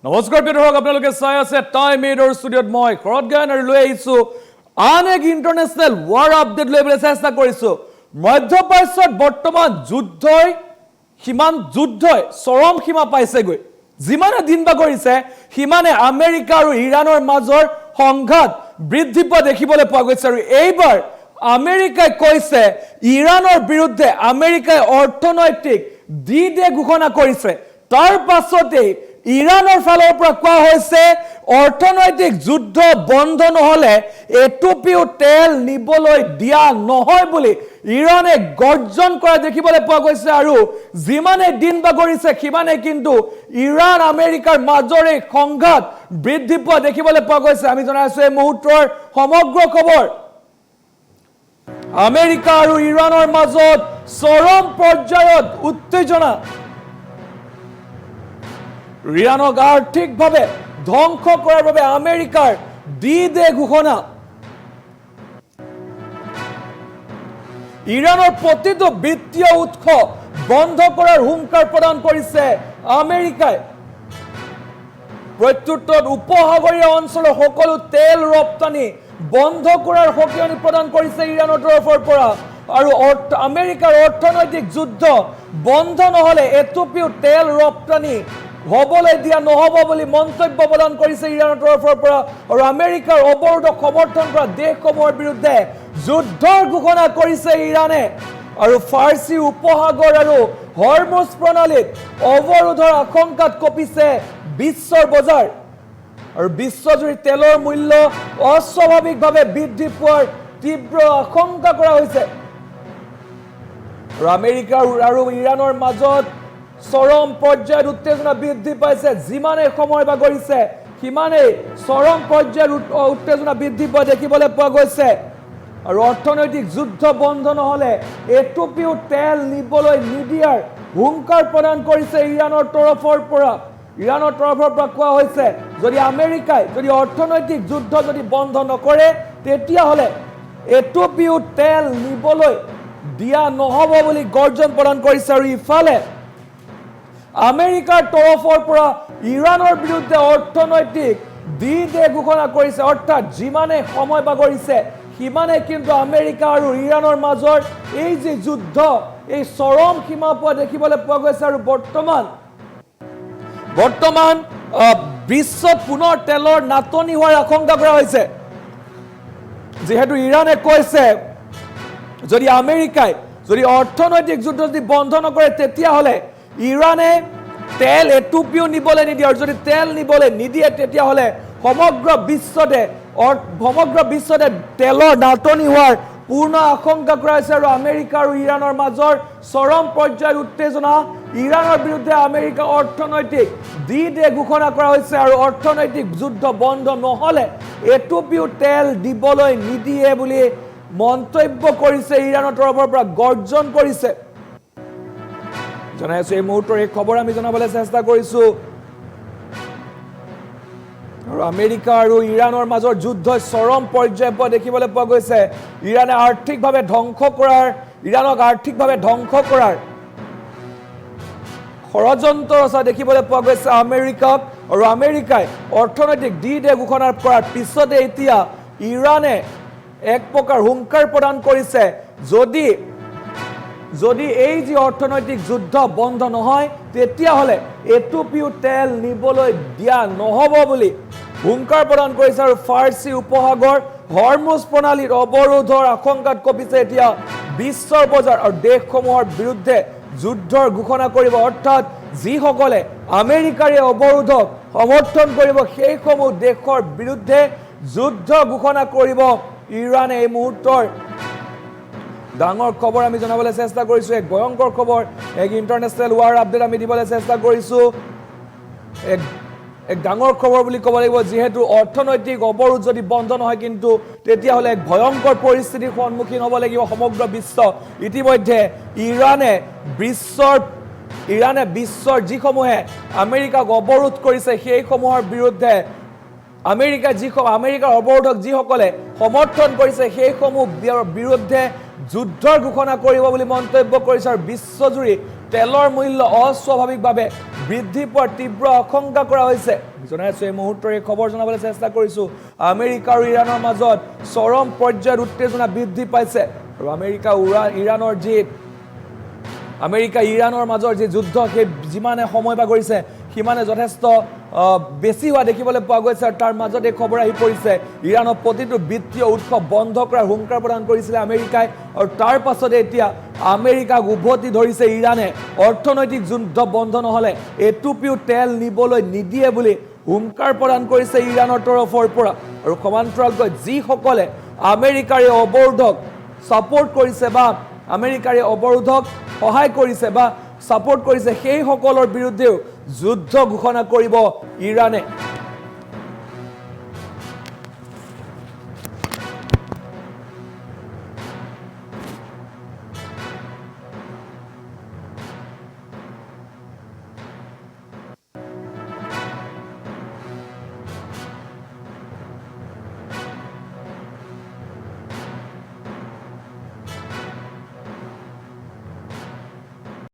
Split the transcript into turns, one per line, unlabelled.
নমস্কাৰ দৰ্শক আপোনালোকে চাই আছে টাইম এইডৰ ষ্টুডিঅ'ত মই শৰৎ গায়ন আৰু লৈ আহিছো আন এক ইণ্টাৰনেশ্যনেল ৱাৰ আপডেট লৈ চেষ্টা কৰিছো মধ্যপ্ৰাচ্যত বৰ্তমান যুদ্ধই চৰম সীমা পাইছেগৈ যিমানে দিন বাগৰিছে সিমানে আমেৰিকা আৰু ইৰাণৰ মাজৰ সংঘাত বৃদ্ধি পোৱা দেখিবলৈ পোৱা গৈছে আৰু এইবাৰ আমেৰিকাই কৈছে ইৰাণৰ বিৰুদ্ধে আমেৰিকাই অৰ্থনৈতিক ডি-ডে ঘোষণা কৰিছে তাৰ পাছতেই ইৰাণৰ ফালৰ পৰা কোৱা হৈছে অৰ্থনৈতিক যুদ্ধ বন্ধ নহলে এটুপিও তেল নিবলৈ দিয়া নহয় বুলি ইৰাণে গৰ্জন কৰা দেখিবলৈ পোৱা গৈছে আৰু যিমানে দিন বাগৰিছে সিমানে কিন্তু ইৰাণ আমেৰিকাৰ মাজৰে সংঘাত বৃদ্ধি পোৱা দেখিবলৈ পোৱা গৈছে আমি জনাইছো এই মুহূৰ্তৰ সমগ্ৰ খবৰ আমেৰিকা আৰু ইৰাণৰ মাজত চৰম পৰ্যায়ত উত্তেজনা ইৰাণক আৰ্থিকভাৱে ধ্বংস কৰাৰ বাবে আমেৰিকাৰ ডি-ডে ঘোষণা ইৰাণৰ প্ৰতিটো বিত্তীয় উৎস বন্ধ কৰাৰ হুংকাৰ প্ৰদান কৰিছে আমেৰিকাই প্ৰত্যুত্তৰত উপসাগৰীয় অঞ্চলৰ সকলো তেল ৰপ্তানি বন্ধ কৰাৰ সকিয়নি প্ৰদান কৰিছে ইৰাণৰ তৰফৰ পৰা আৰু আমেৰিকাৰ অৰ্থনৈতিক যুদ্ধ বন্ধ নহলে এটুপিও তেল ৰপ্তানি হবলৈ দিয়া নহব বুলি মন্তব্য প্ৰদান কৰিছে ইৰাণৰ তৰফৰ পৰা আৰু আমেৰিকাৰ অৱৰোধক সমৰ্থন কৰা দেশসমূহৰ বিৰুদ্ধে যুদ্ধৰ ঘোষণা কৰিছে ইৰাণে আৰু ফাৰ্চী উপসাগৰ আৰু হৰমুজ প্ৰণালীত অৱৰোধৰ আশংকাত কঁপিছে বিশ্বৰ বজাৰ আৰু বিশ্বজুৰি তেলৰ মূল্য অস্বাভাৱিকভাৱে বৃদ্ধি পোৱাৰ তীব্ৰ আশংকা কৰা হৈছে আৰু আমেৰিকা আৰু ইৰাণৰ মাজত চৰম পৰ্যায়ত উত্তেজনা বৃদ্ধি পাইছে যিমানে সময় বাগৰিছে সিমানেই চৰম পৰ্যায়ত উত্তেজনা বৃদ্ধি পোৱা দেখিবলৈ পোৱা গৈছে আৰু অৰ্থনৈতিক যুদ্ধ বন্ধ নহলে এটুপিও তেল নিবলৈ নিদিয়াৰ হুংকাৰ প্ৰদান কৰিছে ইৰাণৰ তৰফৰ পৰা কোৱা হৈছে যদি আমেৰিকাই যদি অৰ্থনৈতিক যুদ্ধ যদি বন্ধ নকৰে তেতিয়াহলে এটুপিও তেল নিবলৈ দিয়া নহব বুলি গৰ্জন প্ৰদান কৰিছে আৰু ইফালে আমেৰিকাৰ তৰফৰ পৰা ইৰাণৰ বিৰুদ্ধে অৰ্থনৈতিক ডি-ডে ঘোষণা কৰিছে অৰ্থাৎ যিমানে সময় বাগৰিছে সিমানে কিন্তু আমেৰিকা আৰু ইৰাণৰ মাজৰ এই যে যুদ্ধ এই চৰম সীমা পোৱা দেখিবলৈ পোৱা গৈছে আৰু বৰ্তমান বিশ্বত পুনৰ তেলৰ নাটনি হোৱাৰ আশংকা কৰা হৈছে যিহেতু ইৰাণে কৈছে যদি আমেৰিকাই যদি অৰ্থনৈতিক যুদ্ধ যদি বন্ধ নকৰে তেতিয়াহলে ইৰাণে তেল এটুপিও নিবলৈ নিদিয়ে আৰু যদি তেল নিবলৈ নিদিয়ে তেতিয়াহলে সমগ্ৰ বিশ্বতে তেলৰ নাটনি হোৱাৰ পূৰ্ণ আশংকা কৰা হৈছে আৰু আমেৰিকা আৰু ইৰাণৰ মাজৰ চৰম পৰ্যায়ৰ উত্তেজনা ইৰাণৰ বিৰুদ্ধে আমেৰিকা অৰ্থনৈতিক ডি-ডে ঘোষণা কৰা হৈছে আৰু অৰ্থনৈতিক যুদ্ধ বন্ধ নহলে এটুপিও তেল দিবলৈ নিদিয়ে বুলি মন্তব্য কৰিছে ইৰাণৰ তৰফৰ পৰা গৰ্জন কৰিছে জনাইছো এই মুহূৰ্তৰ এই খবৰ আমি জনাবলৈ চেষ্টা কৰিছো আৰু আমেৰিকা আৰু ইৰাণৰ মাজৰ যুদ্ধ চৰম পৰ্যায় পোৱা দেখিবলৈ পোৱা গৈছে ইৰাণক আৰ্থিকভাৱে ধ্বংস কৰাৰ ষড়যন্ত্ৰ ৰচা দেখিবলৈ পোৱা গৈছে আমেৰিকাক আৰু আমেৰিকাই অৰ্থনৈতিক ডি-ডে ঘোষণা কৰাৰ পিছতে এতিয়া ইৰাণে এক প্ৰকাৰ হুংকাৰ প্ৰদান কৰিছে যদি এই যে অৰ্থনৈতিক যুদ্ধ বন্ধ নহয় তেতিয়াহলে এটুপিও তেল নিবলৈ দিয়া নহব বুলি হুংকাৰ প্ৰদান কৰিছে আৰু ফাৰ্চী উপসাগৰ হৰমুজ প্ৰণালীৰ অৱৰোধৰ আশংকাত কঁপিছে এতিয়া বিশ্বৰ বজাৰ আৰু দেশসমূহৰ বিৰুদ্ধে যুদ্ধৰ ঘোষণা কৰিব অৰ্থাৎ যিসকলে আমেৰিকাৰ অৱৰোধক সমৰ্থন কৰিব সেইসমূহ দেশৰ বিৰুদ্ধে যুদ্ধ ঘোষণা কৰিব ইৰাণে এই মুহূৰ্তৰ ডাঙৰ খবৰ আমি জনাবলৈ চেষ্টা কৰিছো এক ভয়ংকৰ খবৰ এক ইণ্টাৰনেশ্যনেল ৱাৰ আপডেট আমি দিবলৈ চেষ্টা কৰিছো এক ডাঙৰ খবৰ বুলি ক'ব লাগিব যিহেতু অৰ্থনৈতিক অৱৰোধ যদি বন্ধ নহয় কিন্তু তেতিয়াহলে এক ভয়ংকৰ পৰিস্থিতিৰ সন্মুখীন হ'ব লাগিব সমগ্ৰ বিশ্ব ইতিমধ্যে ইৰাণে বিশ্বৰ যিসমূহে আমেৰিকাক অৱৰোধ কৰিছে সেইসমূহৰ বিৰুদ্ধে আমেৰিকাৰ অৱৰোধক যিসকলে সমৰ্থন কৰিছে সেইসমূহ বিৰুদ্ধে যুদ্ধৰ ঘোষণা কৰিব বুলি মন্তব্য কৰিছে আৰু বিশ্বজুৰি তেলৰ মূল্য অস্বাভাৱিকভাৱে বৃদ্ধি পোৱাৰ তীব্ৰ আশংকা কৰা হৈছে জনাই আছো এই মুহূৰ্তৰ এই খবৰ জনাবলৈ চেষ্টা কৰিছো আমেৰিকা আৰু ইৰাণৰ মাজত চৰম পৰ্যায়ৰ উত্তেজনা বৃদ্ধি পাইছে আৰু আমেৰিকা ইৰাণৰ মাজৰ যি যুদ্ধ সেই যিমানে সময় বাগৰিছে সিমানে যথেষ্ট বেছি হোৱা দেখিবলৈ পোৱা গৈছে আৰু তাৰ মাজত এই খবৰ আহি পৰিছে ইৰাণৰ প্ৰতিটো বিত্তীয় উৎস বন্ধ কৰাৰ হুংকাৰ প্ৰদান কৰিছিলে আমেৰিকাই আৰু তাৰ পাছতে এতিয়া আমেৰিকাক উভতি ধৰিছে ইৰাণে অৰ্থনৈতিক যুদ্ধ বন্ধ নহ'লে এটুপিও তেল নিবলৈ নিদিয়ে বুলি হুংকাৰ প্ৰদান কৰিছে ইৰাণৰ তৰফৰ পৰা আৰু সমান্তৰালকৈ যিসকলে আমেৰিকাৰ এই অৱৰোধক ছাপোৰ্ট কৰিছে বা আমেৰিকাৰ এই অৱৰোধক সহায় কৰিছে বা ছাপোৰ্ট কৰিছে সেই সকলৰ বিৰুদ্ধেও যুদ্ধ ঘোষণা কৰিব ইৰাণে